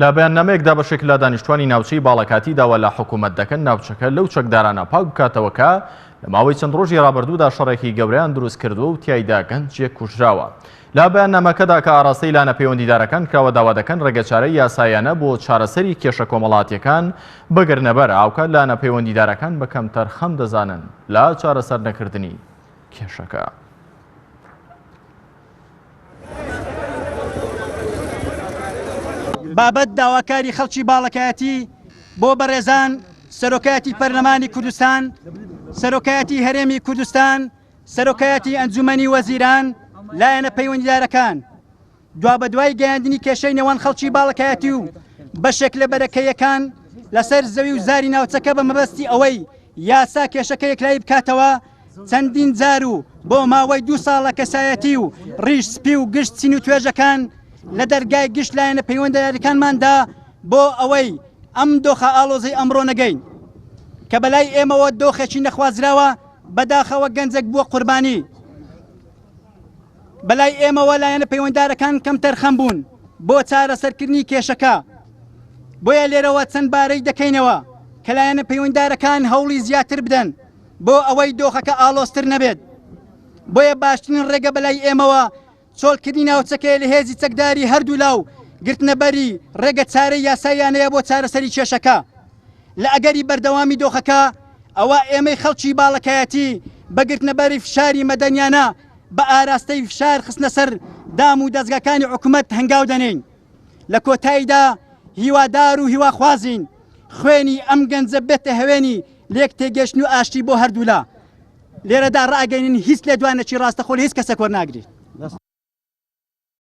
لە بەیاننامەیەکدا بەشێک لە دانیشتوانی ناوچەی باڵەکاتی داوا لە حکوومەت دەکەن ناوچەکە لەو چەکدارانە پاک بکاتەوە کە لە ماوەی چەند ڕۆژی ڕابردوودا شەڕێکی گەورەیان دروست کردووە و تیایدا گەنجێک کوژراوە. لە بەیاننامەکەدا کە ئاراستەی لانە پەیوەندیدارەکان کراوە داوا دەکەن ڕێگەچارەی یاسایانە بۆ چارەسەری کێشە کۆمەڵاتیەکان بگرنەبەر ئاوکە لانە پەیوەندیدارەکان بە کەمتەر خەم دەزانن لە چارەسەر نەکردنی کێشەکە. بابەت داواکاری خەڵکی باڵەکایەتی بۆ بەڕێزان سەرۆکایەتی پەرلەمانی کوردستان، سەرۆکایەتی هەرێمی کوردستان، سەرۆکایەتی ئەنجومەنی وەزیران، لایەنە پەیوەندیدارەکان دوا بە دوای گەیاندنی کێشەی نێوان خەڵکی باڵەکایەتی و بەشێک لە بەرەکەیەکان لەسەر زەوی و زاری ناوچەکە بە مەبەستی ئەوەی یاسا کێشەکە یەکلایی بکاتەوە چەندین جار و بۆ ماوەی 2 ساڵە کەسایەتی و ڕیش سپی و گشت چین و توێژەکان لە دەرگای گشت لایەنە پەیوەندیدارەکانماندا بۆ ئەوەی ئەم دۆخە ئاڵۆزەی ئەمڕۆ نەگەین کە بەلای ئێمەوە دۆخێکی نەخوازراوە بەداخەوە گەنجێک بووە قوربانی. بەلای ئێمەوە لایەنە پەیوەندیدارەکان کەم تەرخەم بوون بۆ چارەسەرکردنی کێشەکە. بۆیە لێرەوە چەند بارەی دەکەینەوە کە لایەنە پەیوەندیدارەکان هەوڵی زیاتر بدەن بۆ ئەوەی دۆخەکە ئاڵۆزتر نەبێت. بۆیە باشترین ڕێگە بەلای ئێمەوە چۆڵکردنی ناوچەکەی لە هێزی چەکداری هەردوو لاو گرتنەبەری ڕێگە چارەی یاساییانەیە بۆ چارەسەری کێشەکە. لە ئەگەری بەردەوامی دۆخەکە ئەوە ئێمەی خەڵکی باڵەکایەتی بە گرتنەبەری فشاری مەدەنیانە بە ئاراستەی فشار خستنە سەر دام و دەستگاکانی حکوومەت هەنگاو دەنین. لە کۆتاییدا هیوادار و هیواخوازین خوێنی ئەم گەنجە بێتە هەوێنی لێک تێگەشتن و ئاشتی بۆ هەردوولا. لێرەدا ڕائگەینن هیچ لێ دوانەکی ڕاستەخۆل هیچ کەسێک وەرناگرێت.